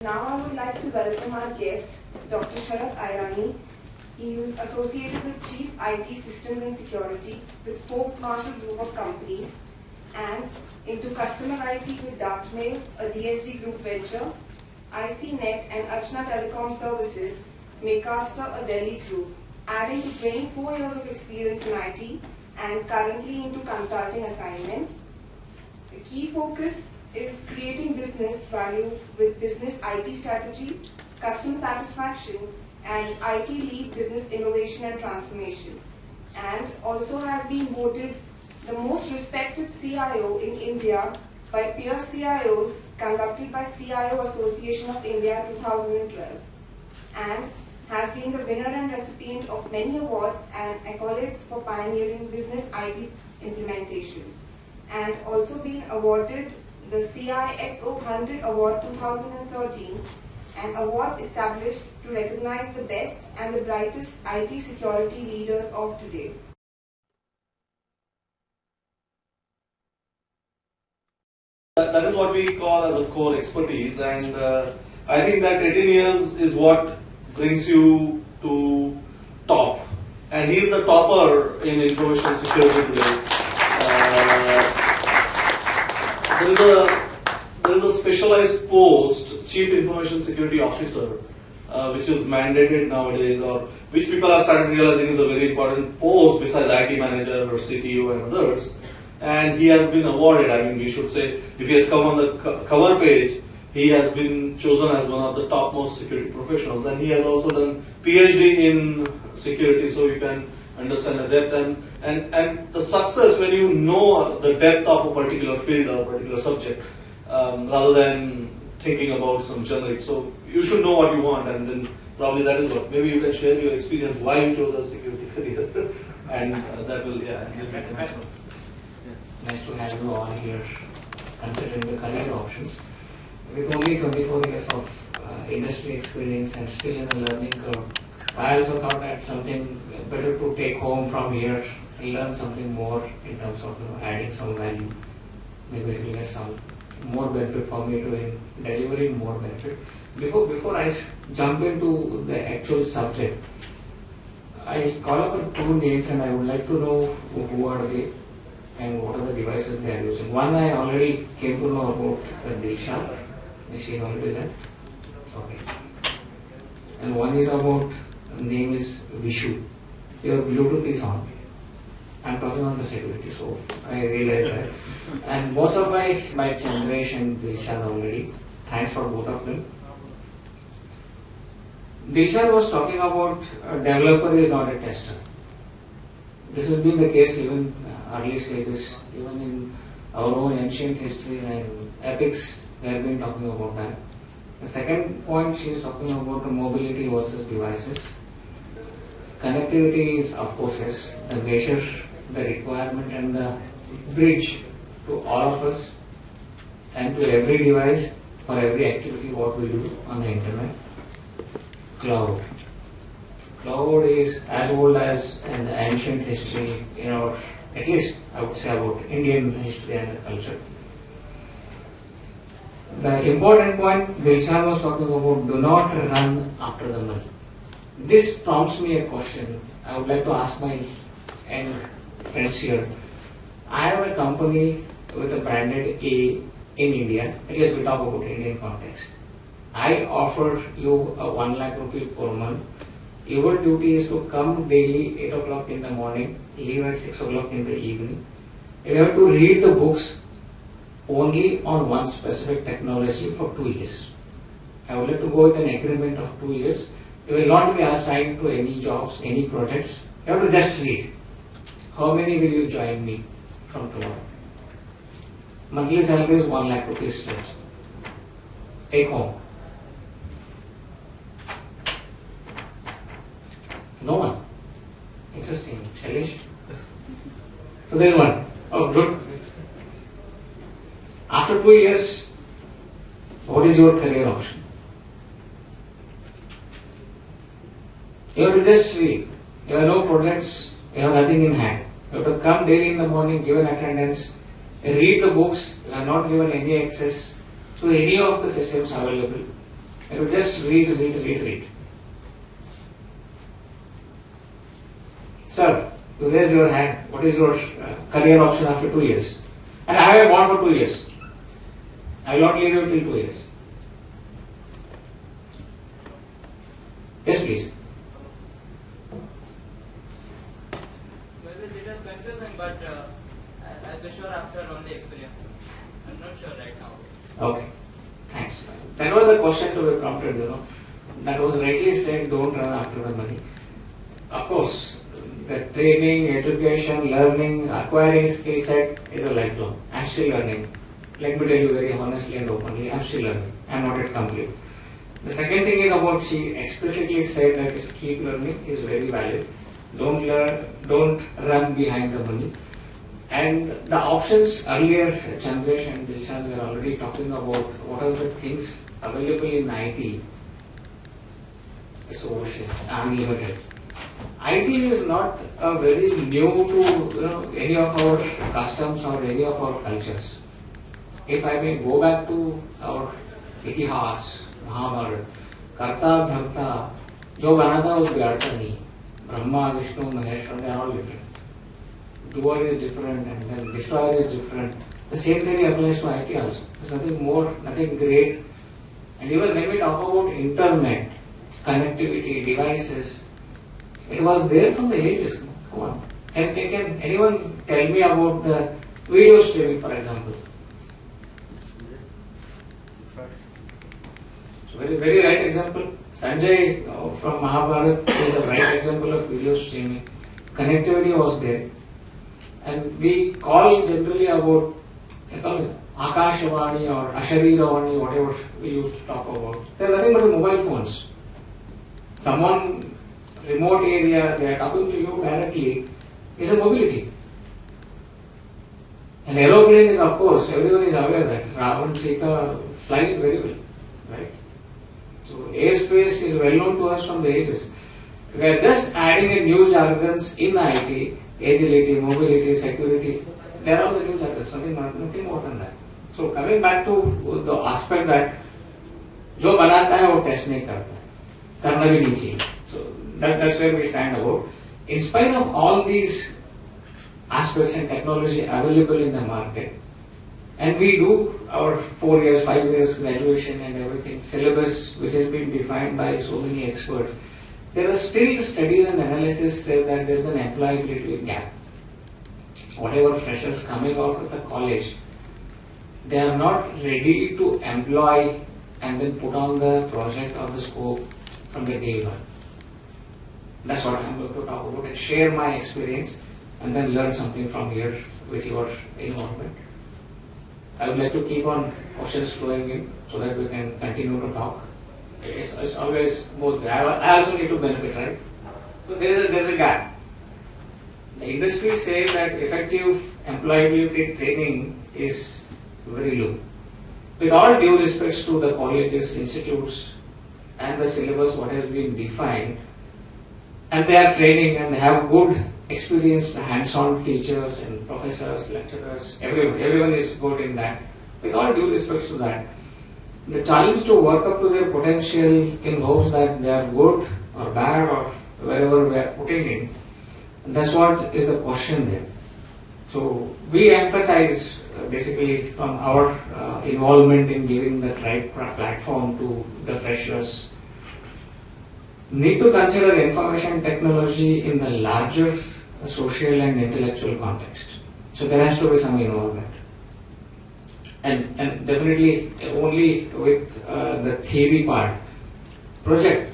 Now I would like to welcome our guest, Dr. Sharat Airani. He is associated with Chief IT Systems and Security with Forbes Marshall Group of Companies and into Customer IT with Dartmail, a DSG Group venture, ICNet and Archana Telecom Services, Maycaster, a Delhi group, adding to 24 years of experience in IT and currently into consulting assignment. The key focus is creating business value with business IT strategy, customer satisfaction, and IT lead business innovation and transformation, and also has been voted the most respected CIO in India by peer CIOs conducted by CIO Association of India 2012, and has been the winner and recipient of many awards and accolades for pioneering business IT implementations, and also been awarded the CISO 100 Award 2013, an award established to recognize the best and the brightest IT security leaders of today. That is what we call as a core expertise, and I think that 18 years is what brings you to top, and he is the topper in information security today. There is a specialized post, Chief Information Security Officer, which is mandated nowadays, or which people have started realizing is a very important post besides IT manager or CTO and others. And he has been awarded. I mean, we should say, if he has come on the cover page, he has been chosen as one of the topmost security professionals, and he has also done PhD in security, so you can understand the depth and the success when you know the depth of a particular field or a particular subject, rather than thinking about some generic. So you should know what you want, and then probably that is what. Maybe you can share your experience why you chose a security career, and that will Nice to have you all here, considering the career options. With only 24 years of industry experience and still in a learning curve, I also thought that something better to take home from here and learn something more in terms of adding some value. Maybe it will get some more benefit for me to in delivering more benefit. Before I jump into the actual subject, I call up two names and I would like to know who are they and what are the devices they are using. One I already came to know about Dilshan. Is she already there? Okay. And one is about, name is Vishu. Your Bluetooth is on. I'm talking on the security, so I realized that. And most of my generation, Dilshan already. Thanks for both of them. Dilshan was talking about a developer is not a tester. This has been the case even early stages, even in our own ancient history and epics, we have been talking about that. The second point, she is talking about the mobility versus devices. Connectivity is, of course, yes, the measure, the requirement and the bridge to all of us and to every device for every activity what we do on the internet. Cloud. Cloud is as old as in the ancient history, at least I would say about Indian history and culture. The important point Dilshan was talking about, do not run after the money. This prompts me a question. I would like to ask my young friends here. I have a company with a branded A in India. At least we talk about Indian context. I offer you a 1 lakh rupee per month. Your duty is to come daily 8 o'clock in the morning, leave at 6 o'clock in the evening. You have to read the books only on one specific technology for 2 years. I would like to go with an agreement of 2 years. You will not be assigned to any jobs, any projects. You have to just read. How many will you join me from tomorrow? Monthly salary is 1 lakh rupees straight. Take home. No one. Interesting. Shailesh? So there is one. Oh, good. After 2 years, what is your career option? You have to just read. You have no projects, you have nothing in hand. You have to come daily in the morning, give an attendance, read the books, you are not given any access to any of the systems available. and you just read. Sir, you raised your hand. What is your career option after 2 years? And I have a bond for 2 years. I will not leave you till 2 years. Yes, please. Well, it's a little confusing, but I'll be sure after on the experience. I'm not sure right now. Okay, thanks. That was the question to be prompted, That was rightly said, don't run after the money. Of course, the training, education, learning, acquiring skill set is a lifelong. I'm still learning. Let me tell you very honestly and openly, I'm still learning. I'm not yet complete. The second thing is about, she explicitly said that is keep learning is very valid. Don't run behind the money. And the options earlier, Chandresh and Dilshan were already talking about what are the things available in IT. It's overshare, unlimited. IT is not very new to any of our customs or any of our cultures. If I may go back to our Itihas, Mahabharata, Karta, Dharta, जो बना था उस बिगाड़ता नहीं. Brahma, Vishnu, Maheshwar, they are all different. Doer is different and then destroyer is different. The same thing applies to IT also. There's nothing more, nothing great. And even when we talk about internet, connectivity, devices, it was there from the ages. Come on. Can anyone tell me about the video streaming, for example? So very right example. Sanjay from Mahabharata is a right example of video streaming. Connectivity was there. And we call generally about Akashvani or Asharirvani, whatever we used to talk about. They are nothing but mobile phones. Someone remote area, they are talking to you directly, is a mobility. An aeroplane is, of course, everyone is aware that Ravan, Sita fly very well, right? So airspace is well known to us from the ages. We are just adding a new jargons in IT, agility, mobility, security. There are all the new jargons, nothing more than that. So coming back to the aspect that जो बनाता है वो test नहीं करता, करना भी नहीं चाहिए. So that's where we stand about. In spite of all these aspects and technology available in the market, and we do our 4 years, 5 years graduation and everything, syllabus which has been defined by so many experts, there are still studies and analysis say that there is an employability gap. Whatever freshers coming out of the college, they are not ready to employ and then put on the project or the scope from the day one. That's what I'm going to talk about and share my experience and then learn something from here with your involvement. I would like to keep on questions flowing in so that we can continue to talk. It's always both. I also need to benefit, right? So there's a gap. The industry says that effective employability training is very low. With all due respects to the colleges, institutes, and the syllabus what has been defined, and they are training and they have good experienced hands-on teachers and professors, lecturers, everyone is good in that. With all due respects to that, the challenge to work up to their potential involves that they are good or bad or wherever we are putting in. And that's what is the question there. So we emphasize basically from our involvement in giving the right platform to the freshers, need to consider information technology in the larger social and intellectual context. So there has to be some involvement. And definitely only with the theory part. Project.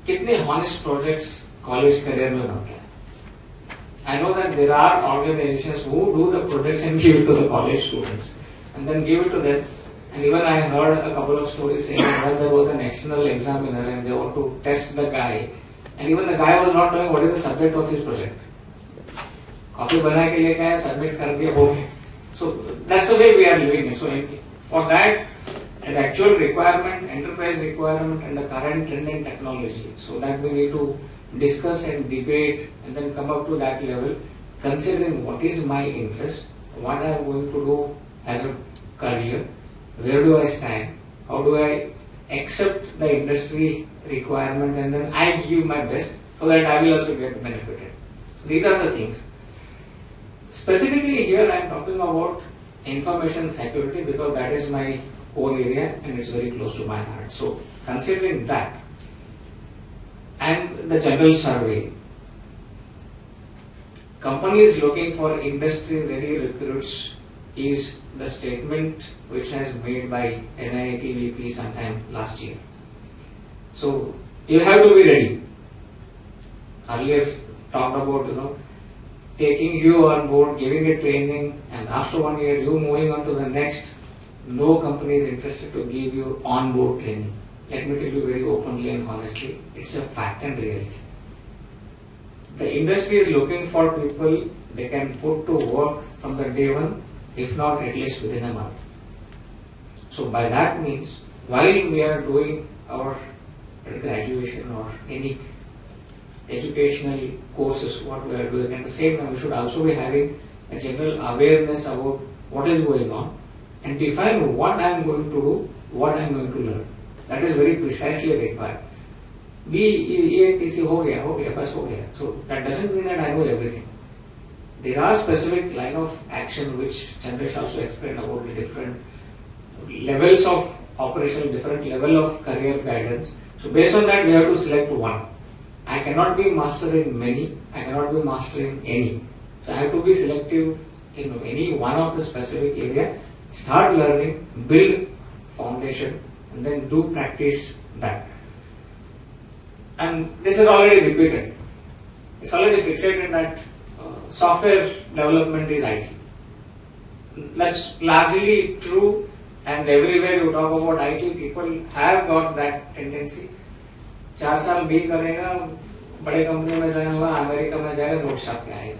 कितने honest projects college career में बनते हैं? I know that there are organizations who do the projects and give it to the college students and then give it to them. And even I heard a couple of stories saying that there was an external examiner and they want to test the guy, and even the guy was not knowing what is the subject of his project. Copy बना के लेके आया, submit कर दिया, हो गया. So that's the way we are living it. So for that, an actual requirement, enterprise requirement, and the current trend in technology, so that we need to discuss and debate and then come up to that level, considering what is my interest, what I am going to do as a career, where do I stand, how do I accept the industry requirement and then I give my best so that I will also get benefited. These are the things. Specifically here I am talking about information security because that is my core area and it's very close to my heart. So considering that and the general survey, companies looking for industry ready recruits is the statement which has made by NIIT VP sometime last year. So you have to be ready. Earlier talked about taking you on board, giving a training, and after 1 year you moving on to the next. No company is interested to give you on board training. Let me tell you very openly and honestly, it's a fact and reality. The industry is looking for people they can put to work from the day one, if not at least within a month. So by that means, while we are doing our graduation or any educational courses, what we are doing, at the same time we should also be having a general awareness about what is going on and define what I am going to do, what I am going to learn. That is very precisely required. EATC ho gaya, bas ho gaya. So that doesn't mean that I know everything. There are specific line of action which Chandresh also explained about the different levels of operation, different level of career guidance. So based on that we have to select one. I cannot be master in many, I cannot be master in any. So I have to be selective in any one of the specific area, start learning, build foundation and then do practice that. And this is already repeated. It's already fixated that software development is IT. That's largely true and everywhere you talk about IT, people have got that tendency. 4 साल B करेगा, बड़े company में join होगा, America में जाएगा, note छाप के आएगा.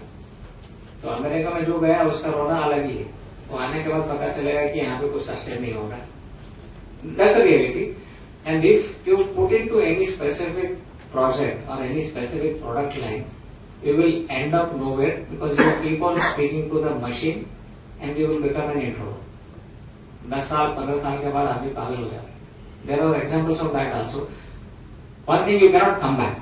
तो अमेरिका में जो गया उसका रोना अलग ही है. तो आने के बाद पता चलेगा कि यहाँ पे कुछ सस्टेन नहीं हो रहा. That's the reality. And if you put into any specific project or any specific product line, you will end up nowhere because you keep on speaking to the machine and you will become an introvert. 10 साल 15 साल के बाद आदमी पागल हो जाता है. There are examples of that also. One thing, you cannot come back.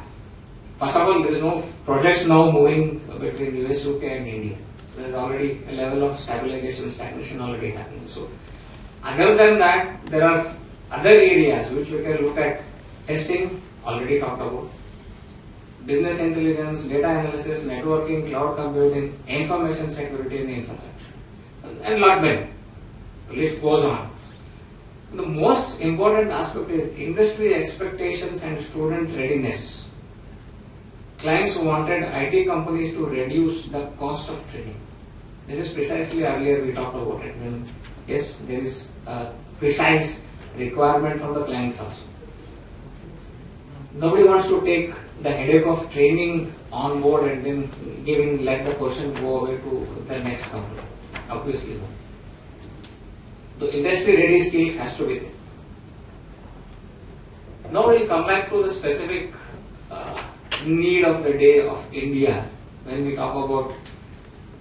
First of all, there is no projects now moving between US, UK and India. There is already a level of stabilization, stagnation already happening. So, other than that, there are other areas which we can look at. Testing, already talked about. Business intelligence, data analysis, networking, cloud computing, information security and infrastructure. And lot more. The list goes on. The most important aspect is industry expectations and student readiness. Clients wanted IT companies to reduce the cost of training. This is precisely earlier we talked about it. And yes, there is a precise requirement from the clients also. Nobody wants to take the headache of training on board and then let the person go away to the next company. Obviously no. The industry ready skills has to be there. Now we'll come back to the specific need of the day of India when we talk about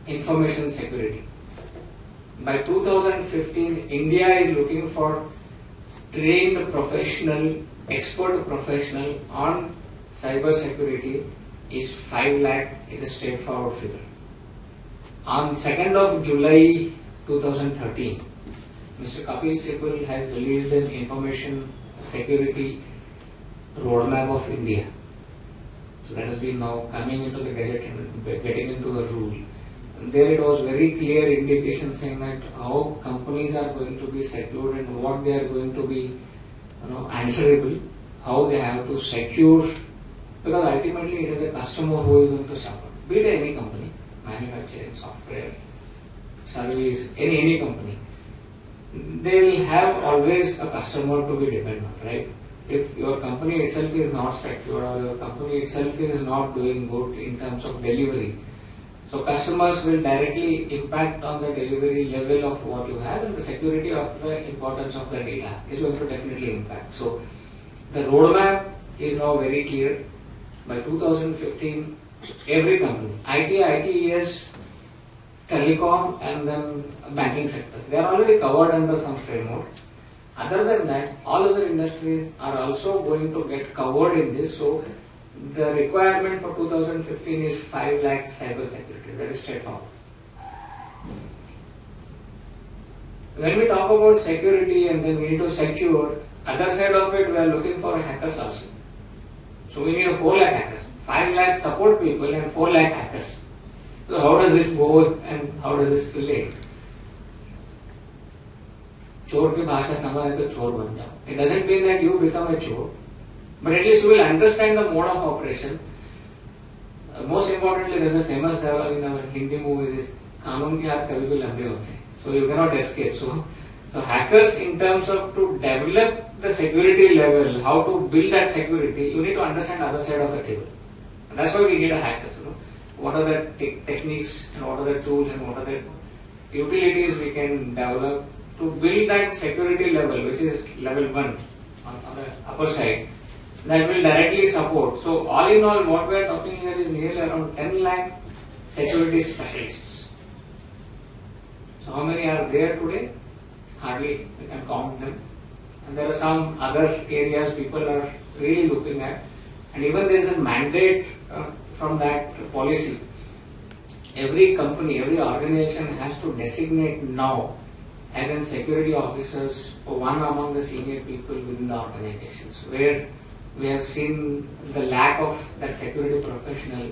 information security. By 2015, India is looking for trained professional, expert professional on cyber security is 5 lakh, it is a straightforward figure. On 2nd of July 2013, Mr. Kapil Sibal has released an information security roadmap of India. So that has been now coming into the Gazette and getting into a rule. And there it was very clear indication saying that how companies are going to be secured and what they are going to be answerable, how they have to secure, because ultimately it is the customer who is going to suffer. Be it any company, manufacturing, software, service, any company. They will have always a customer to be dependent on, right? If your company itself is not secure or your company itself is not doing good in terms of delivery, so customers will directly impact on the delivery level of what you have, and the security of the importance of the data is going to definitely impact. So the roadmap is now very clear. By 2015, every company, IT, ITES, telecom and then banking sector, they are already covered under some framework. Other than that, all other industries are also going to get covered in this. So the requirement for 2015 is 5 lakh cyber security. That is straightforward. When we talk about security and then we need to secure, other side of it we are looking for hackers also. So we need a 4 lakh hackers, 5 lakh support people and 4 lakh hackers. So how does this go and how does this relate? चोर की भाषा समझ तो चोर बन जाओ. It doesn't mean that you become a chore, but at least you will understand the mode of operation. Most importantly, there is a famous dialogue in our Hindi movies: "कानून के हाथ कभी भी लंबे होते हैं." So you cannot escape. So hackers, in terms of to develop the security level, how to build that security, you need to understand the other side of the table. And that's why we need a hackers. What are the techniques and what are the tools and what are the utilities we can develop to build that security level, which is level 1 on the upper side, that will directly support. So all in all, what we are talking here is nearly around 10 lakh security specialists. So how many are there today? Hardly we can count them. And there are some other areas people are really looking at. And even there is a mandate from that policy. Every company, every organization has to designate now as in security officers or one among the senior people within the organizations, where we have seen the lack of that security professional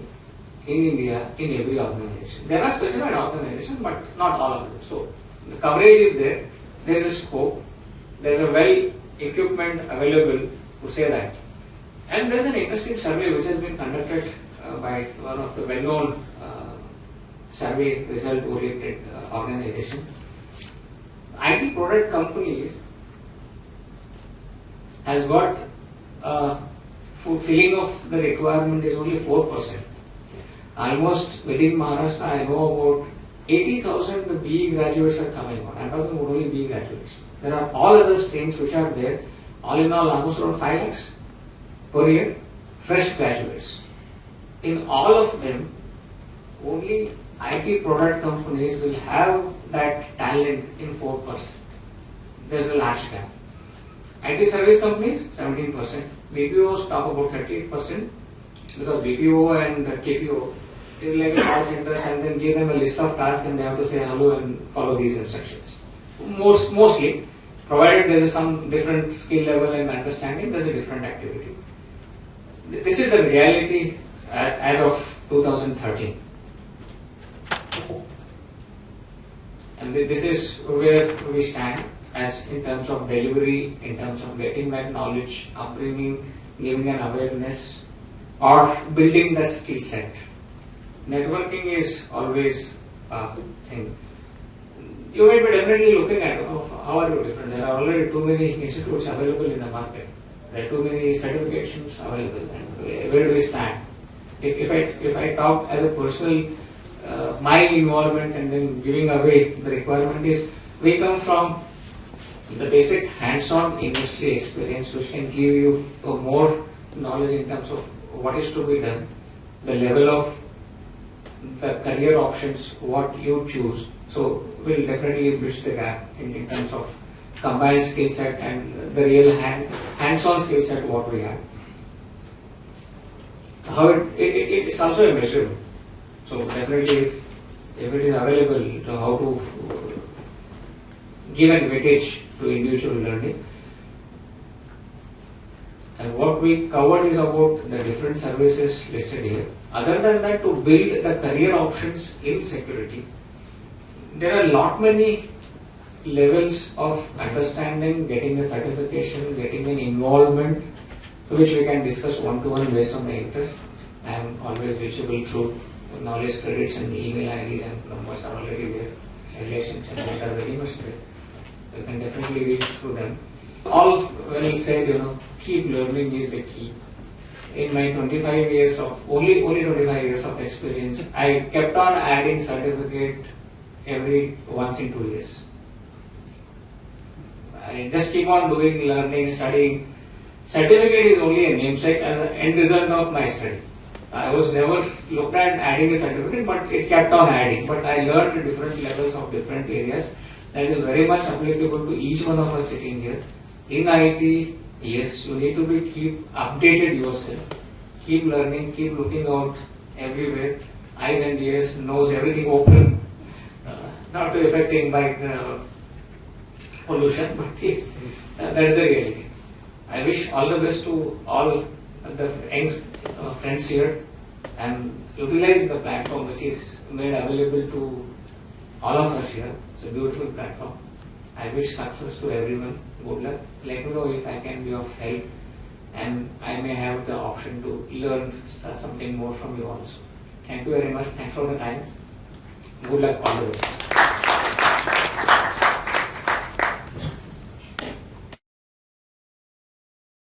in India in every organization. There are specified organizations, but not all of them. So the coverage is there, there is a scope, there is a well equipment available to say that. And there is an interesting survey which has been conducted by one of the well-known survey result oriented organization. IT product companies has got fulfilling of the requirement is only 4%. Almost within Maharashtra, I know about 80,000 BE graduates are coming on. I'm talking about only BE graduates. There are all other streams which are there. All in all, almost around 5 lakhs per year, fresh graduates. In all of them, only IT product companies will have that talent in 4%. There's a large gap. IT service companies, 17%. BPOs talk about 38% because BPO and KPO is like a call centers and then give them a list of tasks and they have to say hello and follow these instructions. Mostly, provided there is some different skill level and understanding, there's a different activity. This is the reality as of 2013. And this is where we stand as in terms of delivery, in terms of getting that knowledge, upbringing, giving an awareness, or building that skill set. Networking is always a thing. You might be definitely looking at how are you different. There are already too many institutes available in the market. There are too many certifications available. And where do we stand? If I talk as a personal, my involvement and then giving away the requirement is, we come from the basic hands-on industry experience which can give you more knowledge in terms of what is to be done, the level of the career options, what you choose. So we'll definitely bridge the gap in terms of combined skill set and the real hands-on skill set what we have. How it's also a measurable. So definitely if it is available to how to give an weightage to individual learning. And what we covered is about the different services listed here. Other than that, to build the career options in security, there are lot many levels of understanding, getting a certification, getting an involvement, which we can discuss one-to-one based on the interest. I am always reachable through knowledge credits and email IDs and numbers are already there. Relations and that are very much there. You can definitely reach through them. All well said, keep learning is the key. In my 25 years of, only 25 years of experience, I kept on adding certificate every once in 2 years. I just keep on doing learning, studying. Certificate is only a namesake as an end result of my study. I was never looked at adding a certificate, but it kept on adding. But I learned different levels of different areas. that is very much applicable to each one of us sitting here. In IT, yes, you need to keep updated yourself, keep learning, keep looking out everywhere. Eyes and ears, nose, everything open, not to affecting by pollution, but yes, that's the reality. I wish all the best to all the young friends here, and utilize the platform which is made available to all of us here. It's a beautiful platform. I wish success to everyone. Good luck. Let me know if I can be of help, and I may have the option to learn something more from you also. Thank you very much. Thanks for the time. Good luck. All the best.